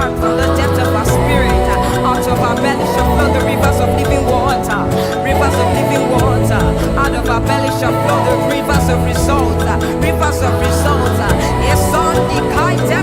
heart, from the depth of our spirit. Out of our belly shall flow the rivers of living water. Rivers of living water. Out of our belly shall flow the rivers of results. Rivers of results. Yes, on the kite,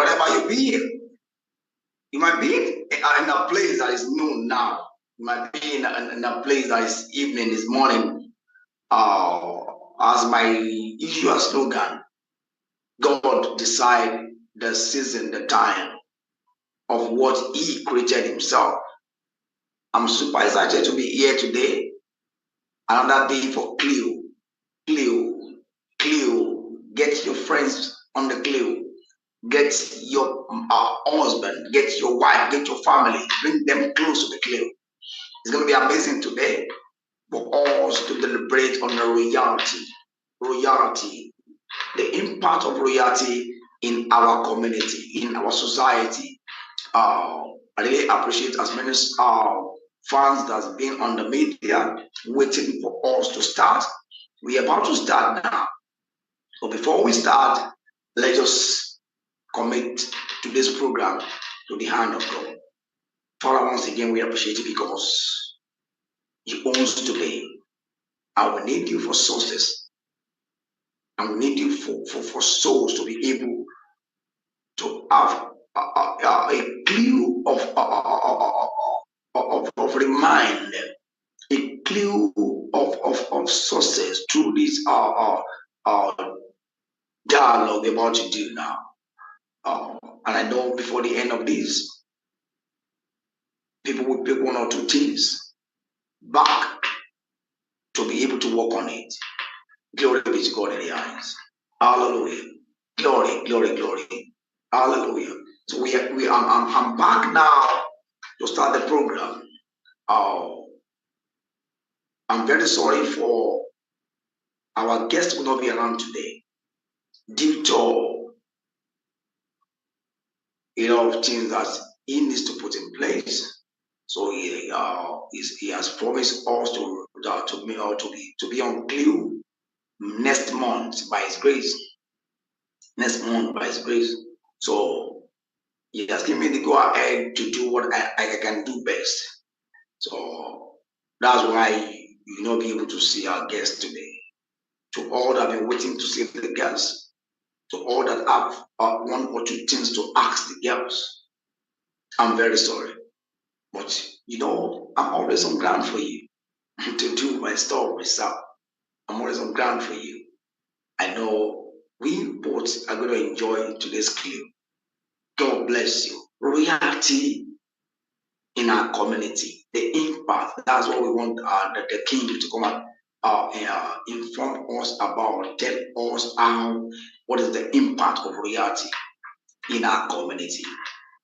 wherever you be, you might be in a place that is noon now. You might be in a place that is evening, is morning. As my usual slogan, God decide the season, the time of what He created Himself. I'm super excited to be here today. Another day for Cleo. Get your friends on the Cleo. Get your husband, get your wife, get your family, bring them close to the Cleo. It's going to be amazing today for us to deliberate on the royalty, the impact of royalty in our community, in our society. I really appreciate as many fans that's been on the media waiting for us to start. We are about to start now. But before we start, let's just commit today's program to the hand of God. Father, once again, we appreciate you because you own us today. And we need you for sources. And we need you for souls to be able to have a clue of remind, a clue of sources through this dialogue we're about to do now. And I know before the end of this, people will pick one or two things back to be able to work on it. Glory be to God in the eyes. Hallelujah. Glory. Hallelujah. So I'm back now to start the program. I'm very sorry for our guest will not be around today due to a lot of things that he needs to put in place. So he has promised us to be on Clue next month by His grace. So He has given me the go ahead to do what I can do best. So that's why you will not be able to see our guests today. To all that have been waiting to see the girls, to all that have one or two things to ask the girls, I'm very sorry. But I'm always on ground for you to do my stuff myself. I'm always on ground for you. I know we both are going to enjoy today's clip. God bless you. Royalty in our community, the impact. That's what we want the king to come and inform us about, tell us what is the impact of royalty in our community.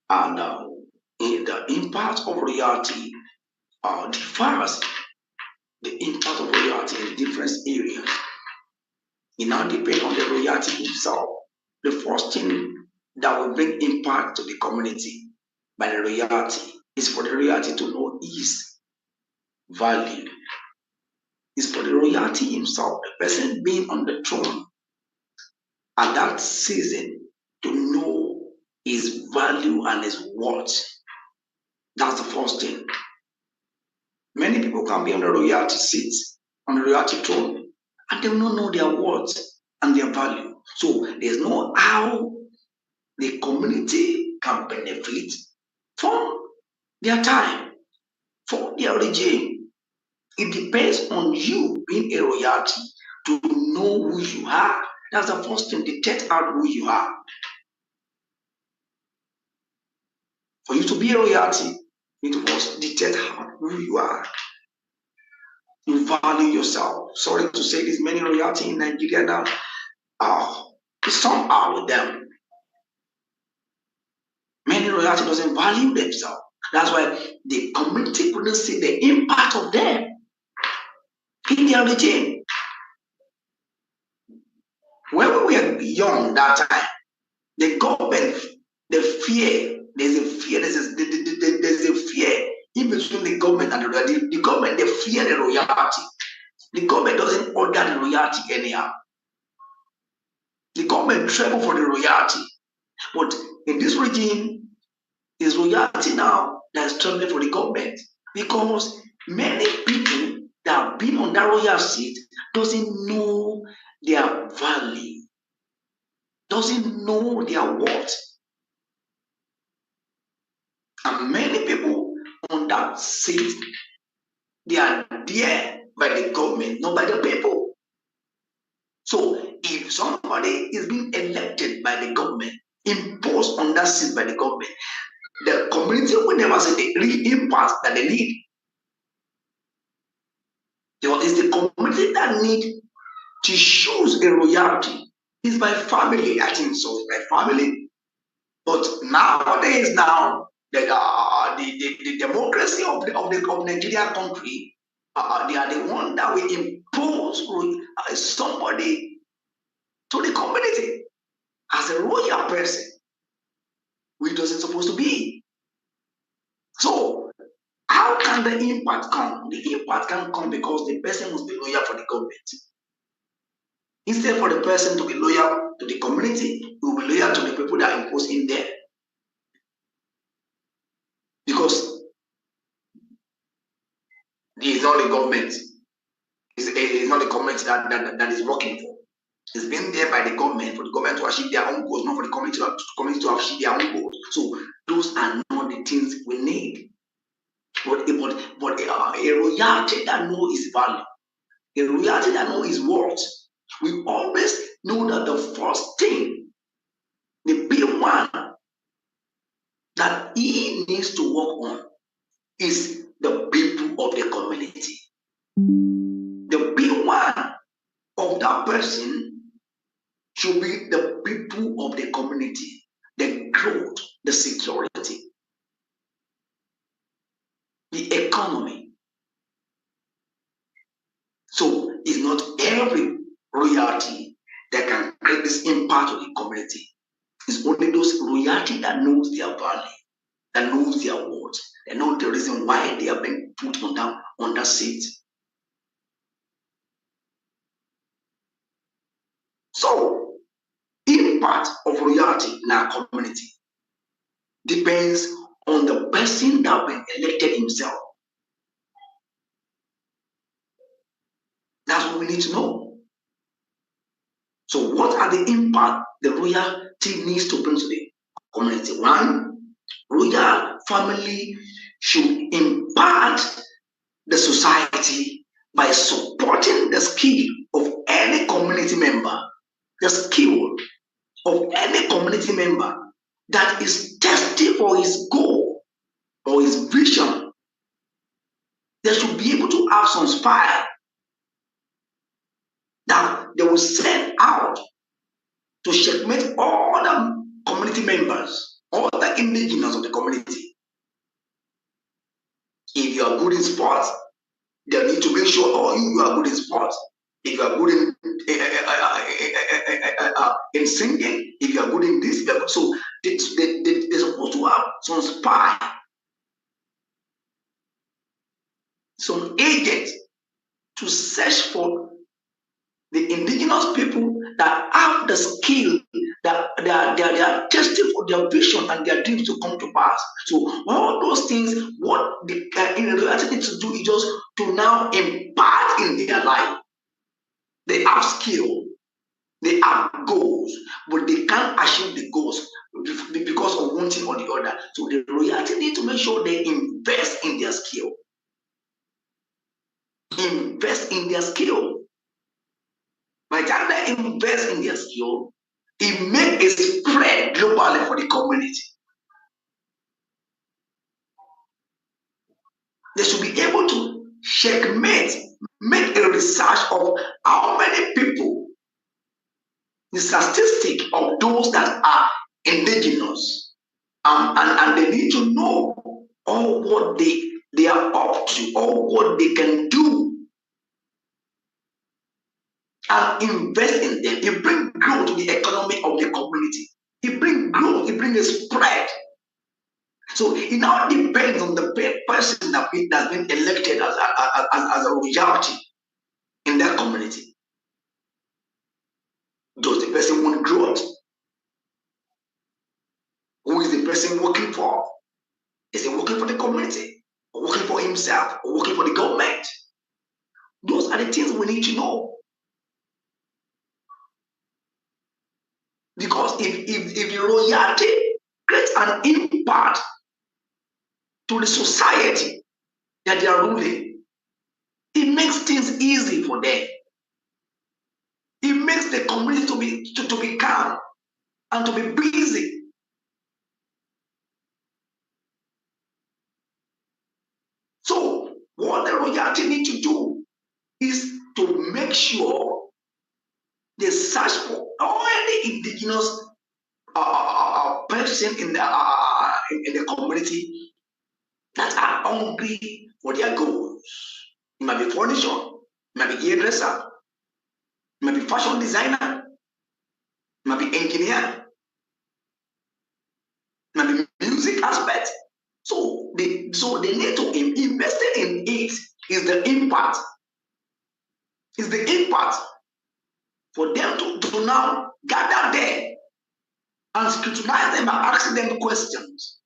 And the impact of royalty differs. The impact of royalty in different areas. It now depends on the royalty itself. The first thing that will bring impact to the community by the royalty is for the royalty to know his value. It's for the royalty himself, the person being on the throne at that season, to know his value and his worth. That's the first thing. Many people can be on the royalty seat, on the royalty throne, and they will not know their worth and their value. So there's no how the community can benefit from their time, from their regime. It depends on you being a royalty to know who you are. That's the first thing, detect out who you are. For you to be a royalty, you need to first detect out who you are. You value yourself. Sorry to say this, many royalty in Nigeria now, some are with them. Many royalty doesn't value themselves. That's why the community couldn't see the impact of them in their regime. When we were young that time, the government, there's a fear in between the government and the royalty. The government, they fear the royalty. The government doesn't order the royalty anyhow. The government tremble for the royalty. But in this regime, it's royalty now that is trembling for the government, because many people that have been on that royal seat doesn't know their value, doesn't know their worth. that seat, they are there by the government, not by the people. So if somebody is being elected by the government, imposed on that seat by the government, the community will never see the real impact that they need. It's the community that need to choose a royalty. It's by family, I think so. It's by family. But nowadays, the democracy of the Nigerian country, they are the one that will impose somebody to the community as a royal person, which doesn't supposed to be. So how can the impact come? The impact can come because the person must be loyal for the government. Instead for the person to be loyal to the community, he will be loyal to the people that impose him there. Because it is not the government. It's not the community that is working for. It's been there by the government for the government to achieve their own goals, not for the community to achieve their own goals. So those are not the things we need. But a royalty that knows its value, a royalty that knows its worth, we always know that the first thing, the big one that he needs to work on is the people of the community. The big one of that person should be the people of the community, the growth, the security, the economy. So it's not every royalty that can create this impact on the community. It's only those royalty that knows their value, that knows their worth, that know the reason why they have been put on that seat. So, impact of royalty in our community depends on the person that been elected himself. That's what we need to know. So what are the impact the royalty needs to bring to the community? One, royal family should impact the society by supporting the skill of any community member, the skill of any community member that is thirsty for his goal or his vision. They should be able to have some fire that they will send out to checkmate all the community members, all the indigenous of the community. If you are good in sports, they need to make sure you are good in sports. If you are good in singing, if you are good in this, so they're supposed to have some spy, some agent to search for the indigenous people that have the skill, that they are testing for their vision and their dreams to come to pass. So all those things, what the in reality need to do is just to now impart in their life. They have skill, they have goals, but they can't achieve the goals because of one thing or the other. So the royalty need to make sure they invest in their skill. Invest in their skill. By the time they invest in their skill, it makes a spread globally for the community. They should be able to checkmate, make a research of how many people, the statistic of those that are indigenous, and they need to know all what they are up to, all what they can do, and invest in them. It brings growth to the economy of the community. It brings growth, it brings a spread. So it now depends on the person that's been elected as a royalty in that community. Does the person want growth? Who is the person working for? Is he working for the community, or working for himself, or working for the government? Those are the things we need to know. Because if the royalty creates an impact to the society, that they are ruling. It makes things easy for them. It makes the community to be calm and to be busy. So what the royalty need to do is to make sure they search for all the indigenous person in the community that are hungry for their goals. It might be furniture, it might be hairdresser, it might be fashion designer, it might be engineer, it might be music aspect. So they need to invest in it. Is the impact. Is the impact for them to now gather there and scrutinize them and asking them questions.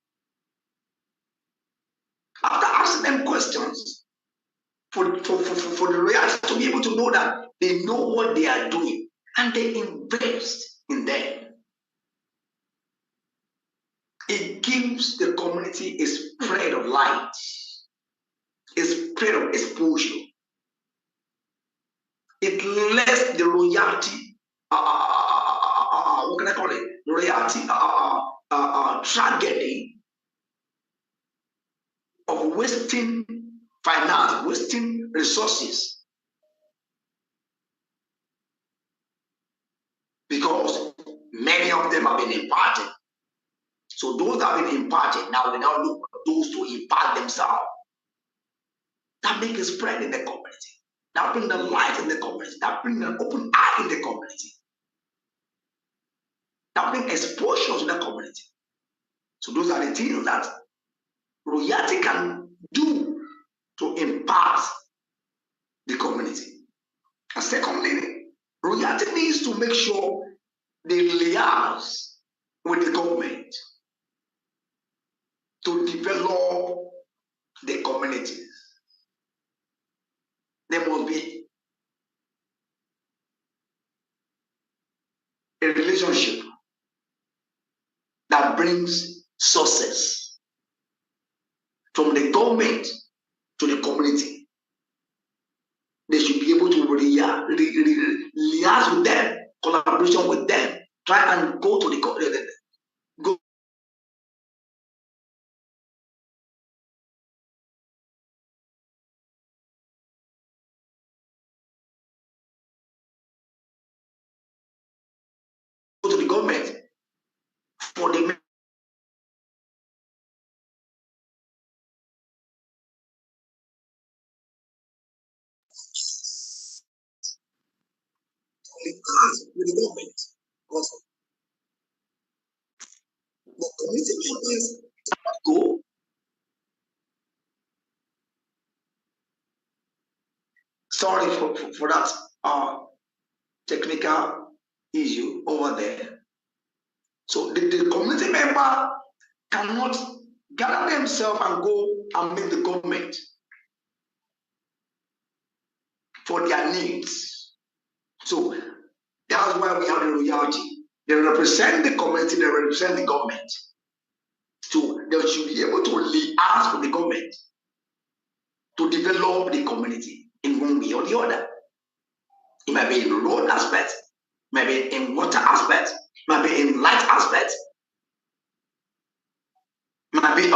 After asking them questions, for the readers to be able to know that they know what they are doing and they invest in them. It gives the community a spread of light, a spread of exposure. It lets the royalty, what can I call it? Royalty tragedy of wasting finance, wasting resources. Because many of them have been imparted. So those that have been imparted, now we now look for those to impart themselves. That make a spread in the community. That bring the light in the community. That bring an open eye in the community. That bring exposure to the community. So those are the things that royalty can do to impart the community. And secondly, royalty needs to make sure they liaise with the government to develop the communities. There must be a relationship that brings success from the government to the community. They should be able to liaise with them, collaboration with them, try and go to the go to the government for the with the government. Because the community members go. Sorry for that technical issue over there. So the community member cannot gather themselves and go and meet the government for their needs. So that's why we have the royalty. They represent the community, they represent the government. So they should be able to ask for the government to develop the community in one way or the other. It might be in road aspect, might be in water aspect, might be in light aspect, might be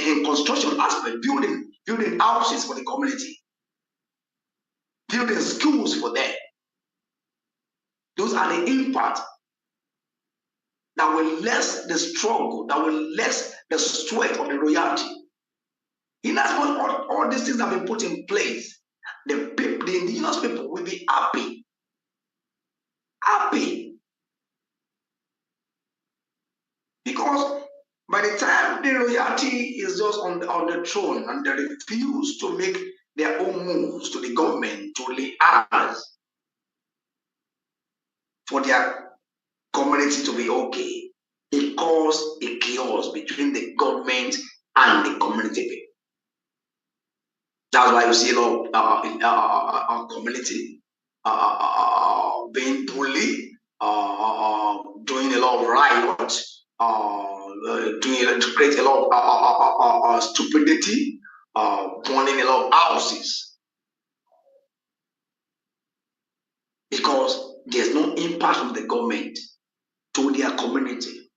in construction aspect, building houses for the community, building schools for them. Those are the impact that will less the struggle, that will less the sweat of the royalty. In as much all these things have been put in place, the indigenous people will be happy. Happy. Because by the time the royalty is just on the throne and they refuse to make their own moves to the government to liaise for their community to be okay, it caused a chaos between the government and the community people. That's why you see a lot of community being bullied, doing a lot of riots, to create a lot of stupidity, burning a lot of houses because there's no impact from the government to their community.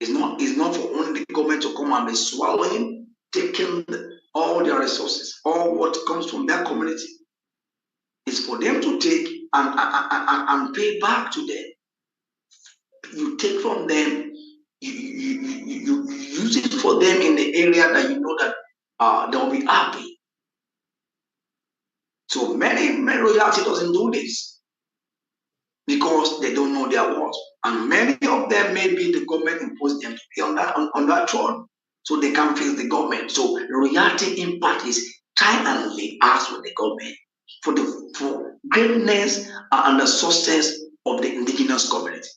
It's not for only the government to come and be swallowing, taking all their resources, all what comes from their community. It's for them to take and pay back to them. You take from them, you use it for them in the area that you know that they'll be happy. So many royalty doesn't do this because they don't know their worth. And many of them, maybe the government imposed them to be on that throne, so they can't face the government. So royalty impact is try and ask with the government for greatness and the success of the indigenous community.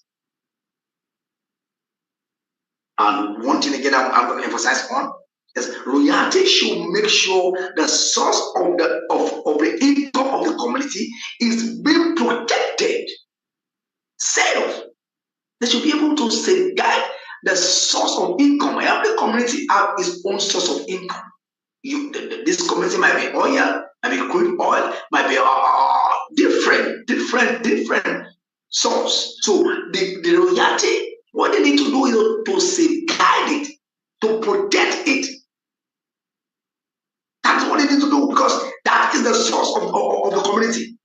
And one thing again I'm going to emphasize on is royalty should make sure the source of the income of the community is being protected. Safe. They should be able to safeguard the source of income. Every community has its own source of income. This community might be oil, might be crude oil, might be different source. So the royalty, what they need to do is to safeguard it, to protect it. That's what they need to do because that is the source of the community.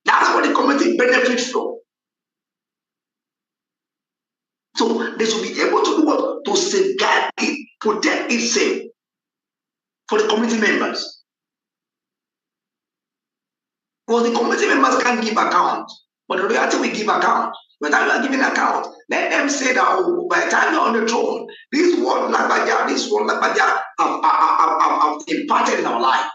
That's what the community benefits from. So they should be able to do what? To safeguard it, protect it safe for the community members. Because the community members can't give account, but the reality we give account. By the time you are giving account, let them say that, oh, by the time you're on the throne, this one Lagbaja, this one Lagbaja have imparted in our life.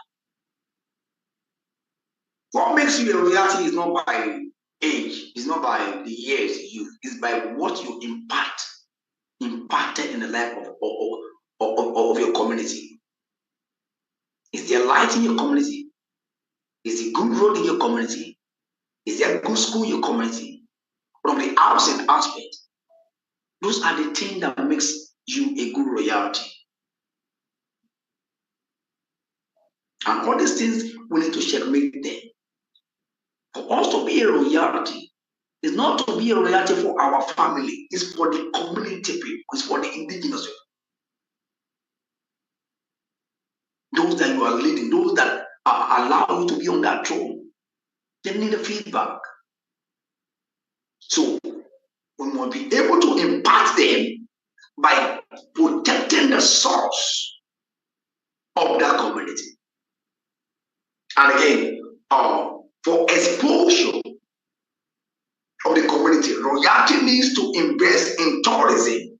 What makes you a royalty is not by age, it's not by the years you use, it's by what you impacted in the life of your community. Is there light in your community? Is there good road in your community? Is there a good school in your community? From the outside aspect, those are the things that makes you a good royalty. And all these things we need to checkmate them. For us to be a royalty, it's not to be a royalty for our family, it's for the community people, it's for the indigenous people. Those that you are leading, those that allow you to be on that throne, they need a feedback. So we must be able to impact them by protecting the source of that community. And again, for exposure of the community, royalty needs to invest in tourism.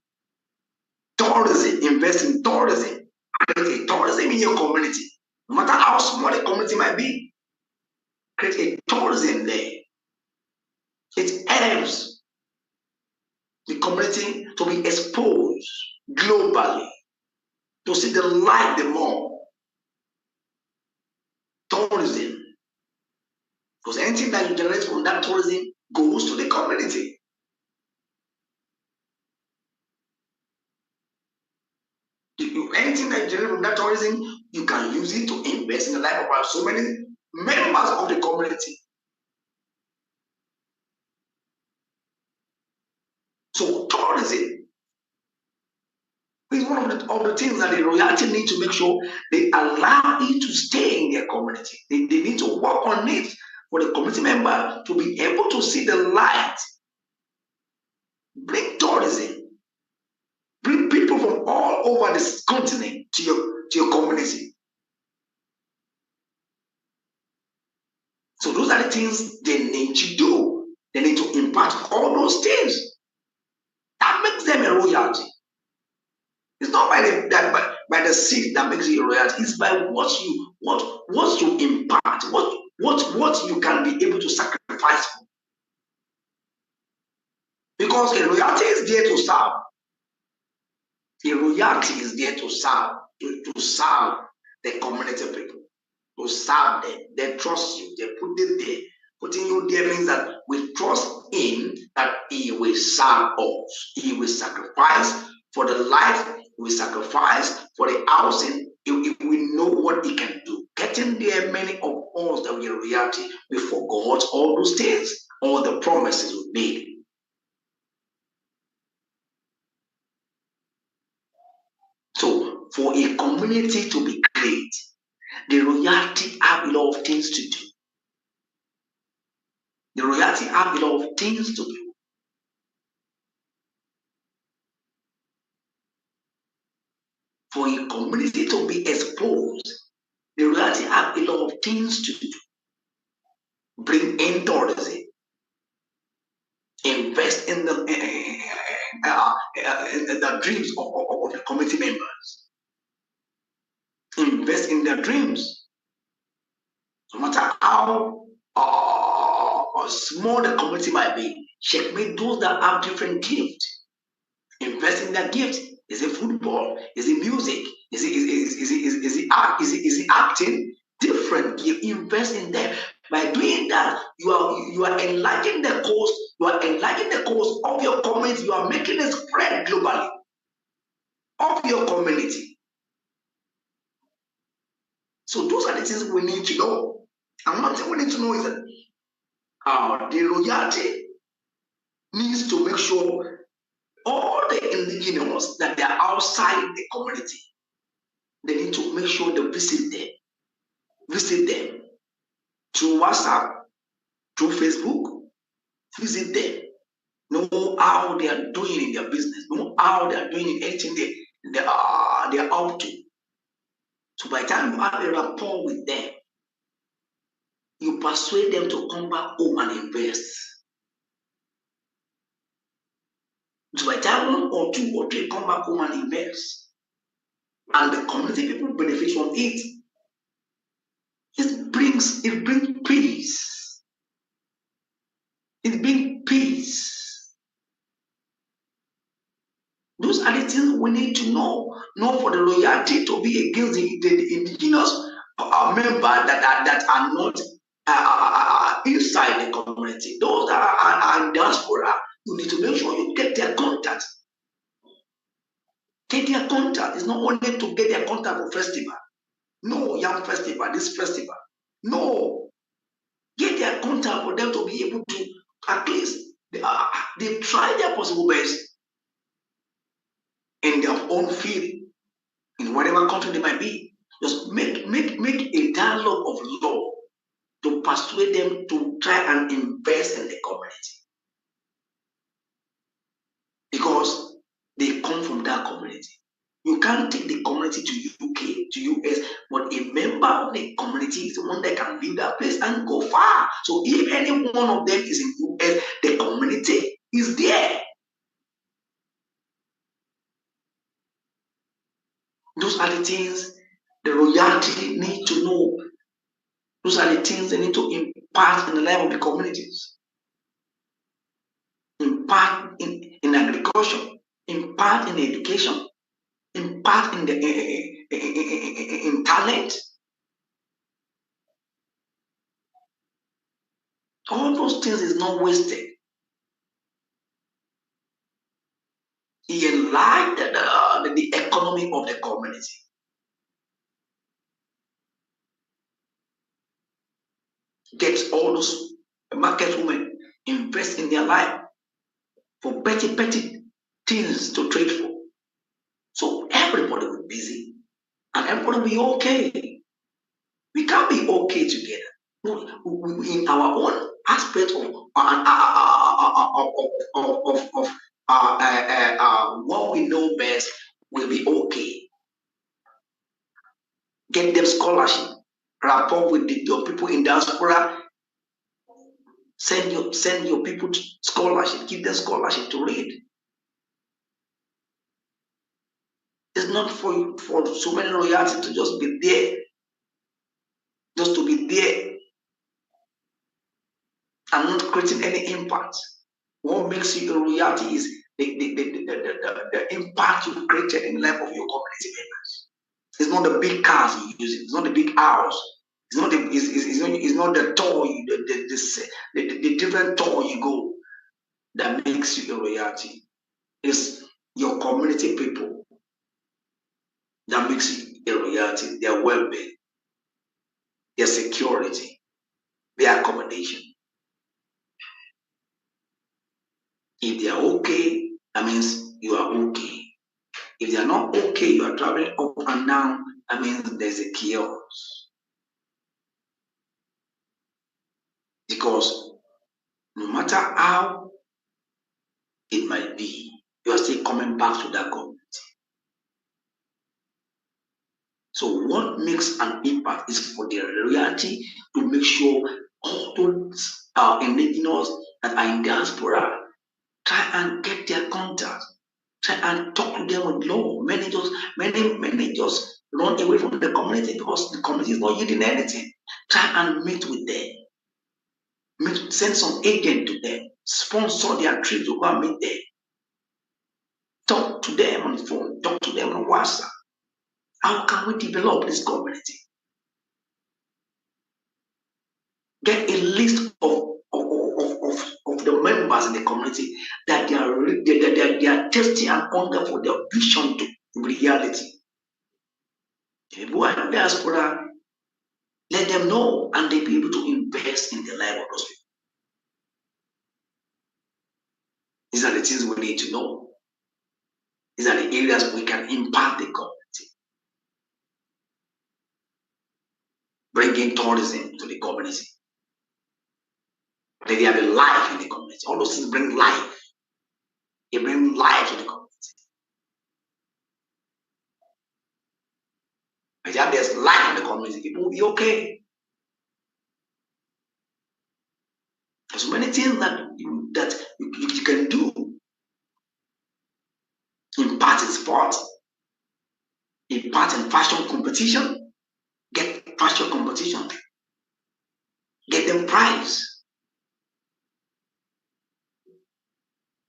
Invest in tourism. Create a tourism in your community. No matter how small the community might be, create a tourism there. It helps the community to be exposed globally, to see the light the more. Tourism. Because anything that you generate from that tourism goes to the community. Anything that you generate from that tourism, you can use it to invest in the life of so many members of the community. So tourism is one of the things that the royalty need to make sure they allow it to stay in their community. They need to work on it for the community member to be able to see the light. Bring tourism. Bring people from all over this continent to your community. So those are the things they need to do. They need to impact all those things. That makes them a royalty. It's not by the seed that makes you a royalty. It's by what you impact, what you can be able to sacrifice for. Because a royalty is there to serve. A royalty is there to serve, to serve the community people, to serve them. They trust you. They put it there. Putting you there means that we trust him that he will serve us. He will sacrifice For the life, we sacrifice. For the housing, if we know what he can do. Getting there, many of us that we in reality, we forgot all those things, all the promises we made. So, for a community to be great, the royalty have a lot of things to do. The royalty have a lot of things to do. For a community to be exposed, the royalty have a lot of things to do. Bring in tourism, invest in the dreams of the community members, invest in their dreams, no matter how small the community might be. Checkmate those that have different gifts. Invest in their gifts. Is it football? Is it music? Is it art? Is it acting? Different. You invest in them. By doing that, you are enlarging the coast. You are enlarging the coast of your community. You are making it spread globally of your community. So those are the things we need to know. And one thing we need to know is that the royalty needs to make sure all the indigenous that they are outside the community, they need to make sure they visit them through WhatsApp, through Facebook, visit them, know how they are doing in their business, know how they are doing in anything they are up to. So by the time you have a rapport with them, you persuade them to come back home and invest. So by the time one or two or three come back home and invest, and the community people benefit from it, it brings peace. It brings peace. Those are the things we need to know. Not for the loyalty to be against the indigenous members that are not inside the community. Those that are in diaspora, you need to make sure you get their contact. Get their contact. It's not only to get their contact for festival. No, young festival, this festival. No. Get their contact for them to be able to, at least, they try their possible best in their own field, in whatever country they might be. Just make a dialogue of love to persuade them to try and invest in the community. Because they come from that community. You can't take the community to UK, to US, but a member of the community is the one that can leave that place and go far. So if any one of them is in US, the community is there. Those are the things the royalty need to know. Those are the things they need to impart in the life of the communities. Impart in agriculture, impart in education, impart in talent. All those things is not wasted. He enlarged the economy of the community. Gets all those market women invest in their life for petty things to trade for. So everybody will be busy and everybody will be okay. We can't be okay together. In our own aspect of what we know best, will be okay. Get them scholarship, rapport with your people in diaspora. Send your people to scholarship, give them scholarship to read. It's not for so many royalty to just be there, just to be there and not creating any impact. What makes you a royalty is the impact you've created in the life of your community members. It's not the big cars you use, it's not the big house, it's not the tour, the different tour you go that makes you a royalty. It's your community community people that makes it a reality, their well-being, their security, their accommodation. If they are okay, that means you are okay. If they are not okay, you are traveling up and down, that means there's a chaos. Because no matter how it might be, you are still coming back to that community. So what makes an impact is for the reality to make sure all those indigenous that are in diaspora try and get their contact, try and talk to them with love. Many just run away from the community because the community is not yielding anything. Try and meet with them. Send some agent to them. Sponsor their trip to go and meet them. Talk to them on the phone. Talk to them on WhatsApp. How can we develop this community? Get a list of the members in the community that they are thirsty and hunger for their vision to reality. The people in diaspora, let them know, and they be able to invest in the life of those people. These are the things we need to know. These are the areas we can impact the community. Bring in tourism to the community. Let there be life in the community. All those things bring life. They bring life to the community. If there's life in the community, people will be okay. There's many things that you can do. Impart in sport, impart in fashion competition, get fashion competition, get them prize.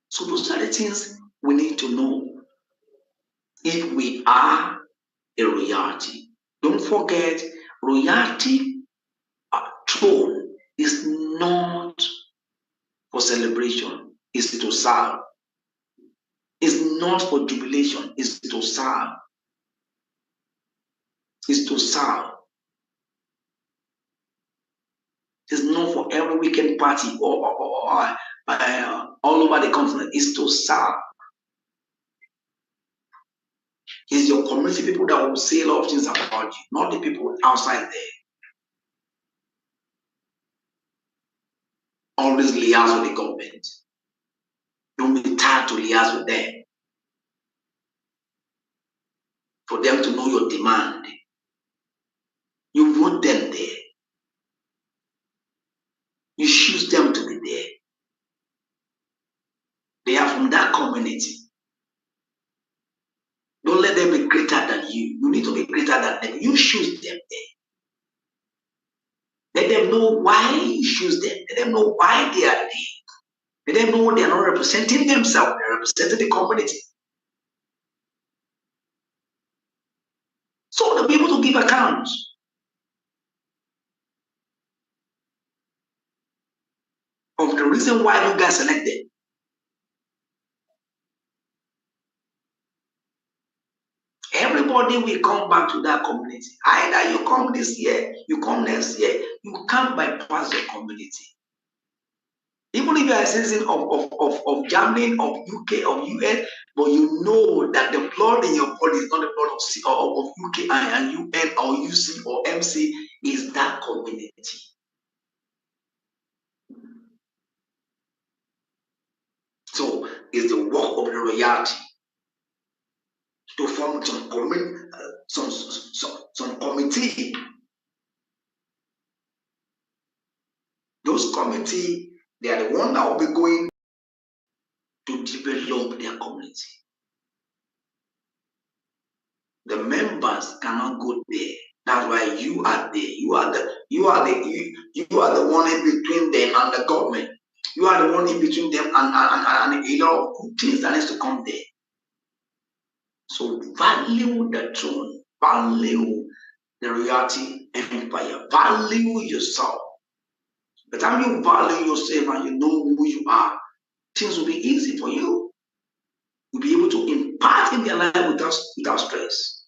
So those are the things we need to know if we are a royalty. Don't forget, royalty throne is not for celebration, it's to serve. It's not for jubilation, it's to serve. It's to serve. It's not for every weekend party or all over the continent. It's to serve. It's your community people that will say a lot of things about you, not the people outside there. Always liaise with the government. Don't be tired to liaise with them. For them to know your demand. You want them there. You choose them to be there. They are from that community. Don't let them be greater than you. You need to be greater than them. You choose them there. Let them know why you choose them. Let them know why they are there. Let them know they are not representing themselves. They are representing the community. So they'll be able to give accounts of the reason why you guys selected. Everybody will come back to that community. Either you come this year, you come next year, you can't bypass your community. Even if you are a citizen of Germany, of UK, of US, but you know that the blood in your body is not the blood of UK and UN or UC or MC, is that community. So it's the work of the royalty to form some committee. Those committee, they are the one that will be going to develop their community. The members cannot go there. That's why you are there. You are the one in between them and the government. You are the one in between them and a lot of good things that needs to come there. So value the throne, value the royalty empire, value yourself. By the time you value yourself and you know who you are, things will be easy for you. You'll be able to impart in in their life without stress.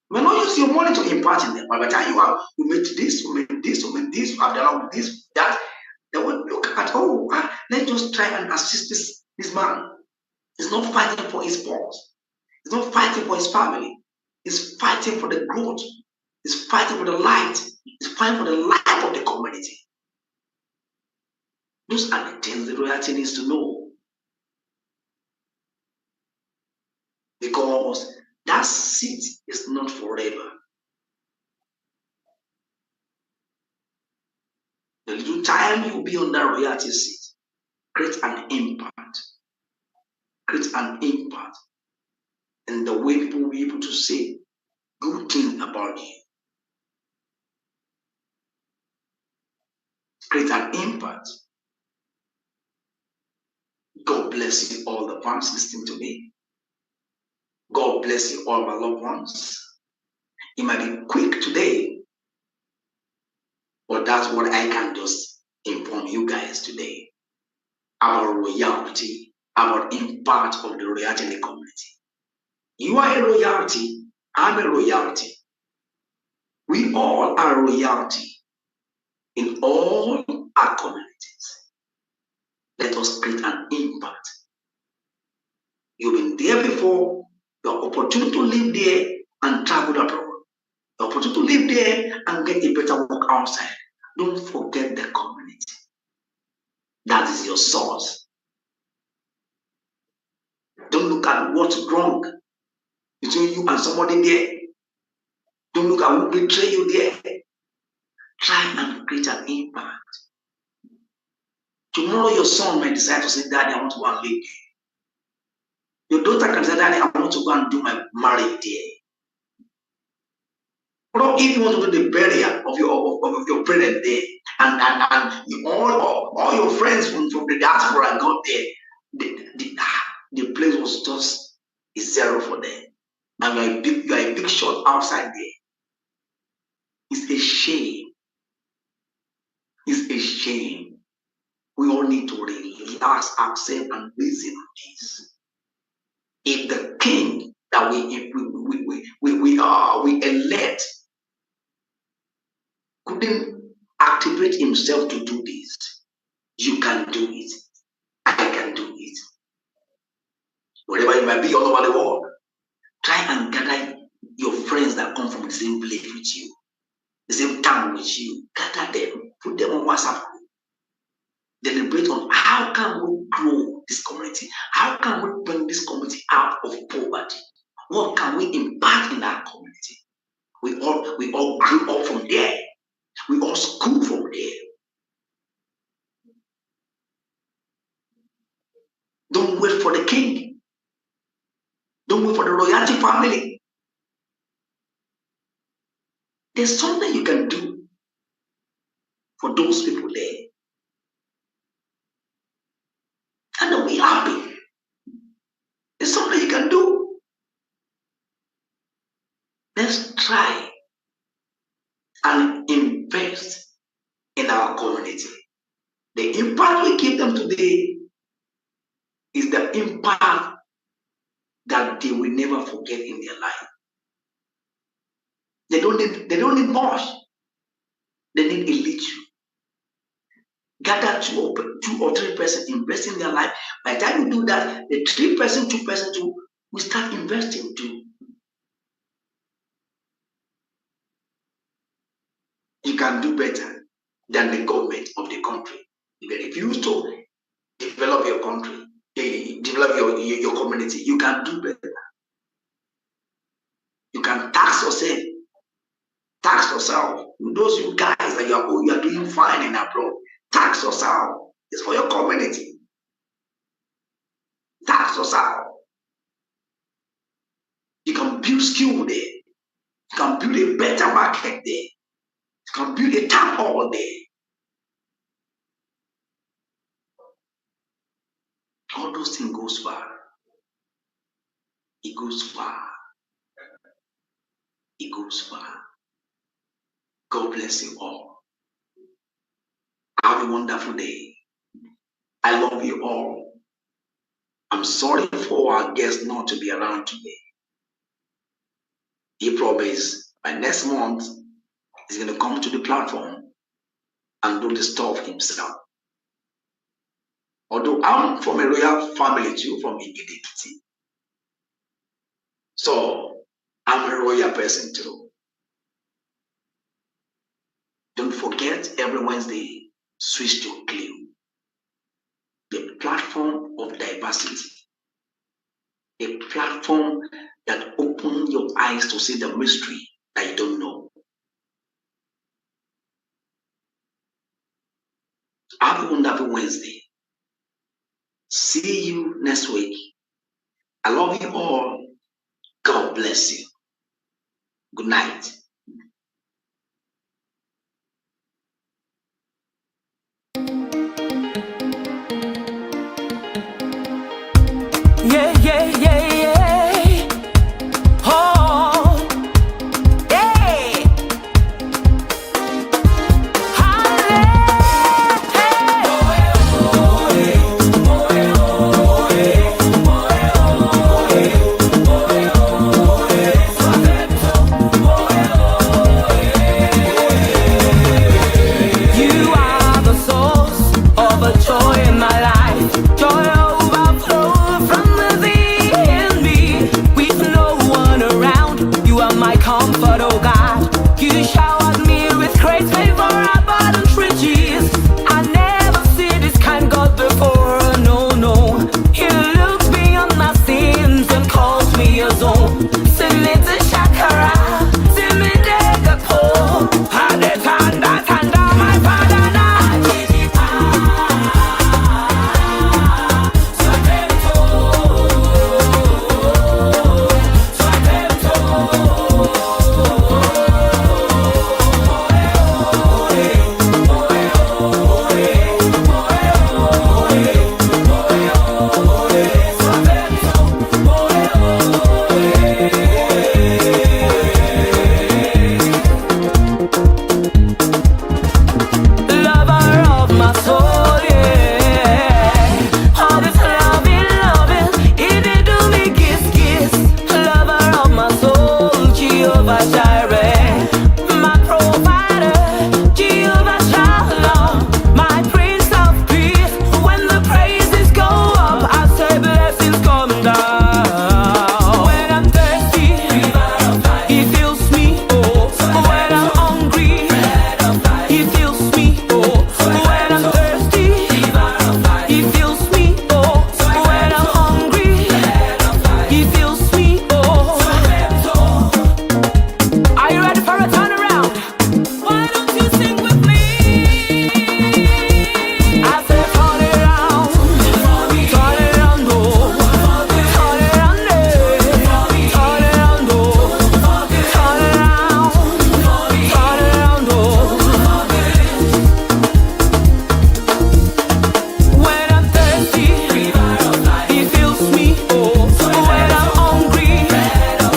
You may not use your money to impart in them, but by the time you make this, you make this, you make this, you have done this, that, they will look at, let's just try and assist this man. He's not fighting for his boss. He's not fighting for his family. He's fighting for the growth. He's fighting for the light. He's fighting for the life of the community. Those are the things the royalty needs to know. Because that seat is not forever. The little time you will be on that royalty seat, create an impact. Create an impact in the way people will be able to say good things about you. Create an impact. God bless you all the fans listening to me. God bless you all my loved ones. It might be quick today, but that's what I can just inform you guys today about royalty, about impact of the royalty in the community. You are a royalty. I'm a royalty. We all are royalty in all our communities. Let us create an impact. You've been there before. Your opportunity to live there and travel abroad. The opportunity to live there and get a better work outside. Don't forget the community. That is your source. Don't look at what's wrong between you and somebody there. Don't look at who betrayed you there. Try and create an impact. Tomorrow your son might decide to say, Daddy, I want to go and live there. Your daughter can say, Daddy, I want to go and do my marriage there. Or if you want to do the burial of your parents there, and all your friends from the diaspora got there, the place was just a zero for them. And you are a big shot outside there. It's a shame. It's a shame. We all need to relax ourselves and reason on this. If the king that we elect couldn't activate himself to do this, you can do it. I can do it. Wherever you might be all over the world, try and gather your friends that come from the same place with you, the same town with you. Gather them, put them on WhatsApp group. Deliberate on how can we grow this community? How can we bring this community out of poverty? What can we impact in our community? We all grew up from there. We all school from there. Don't wait for the king. Don't wait for the royalty family. There's something you can do for those people there. And they'll be happy. There's something you can do. Let's try and invest in our community. The impact we give them today is the impact that they will never forget in their life. They don't need much. They need a little. Gather two or three persons, invest in their life. By the time you do that, the 3%, 2%, will start investing too. You can do better than the government of the country. If you refuse to develop your country, develop your community, you can do better. You can tax yourself. Tax yourself. Those you guys that you are doing fine in abroad, tax yourself. It's for your community. Tax yourself. You can build skill there. You can build a better market there. You can build a town hall there. All those things goes far. It goes far. It goes far. God bless you all. Have a wonderful day. I love you all. I'm sorry for our guest not to be around today. He promised by next month he's going to come to the platform and do the stuff himself. Although I'm from a royal family too, from Adedipe. So I'm a royal person too. Don't forget every Wednesday, switch to Clio, the platform of diversity, a platform that opens your eyes to see the mystery that you don't know. Happy wonderful Wednesday. See you next week. I love you all. God bless you. Good night.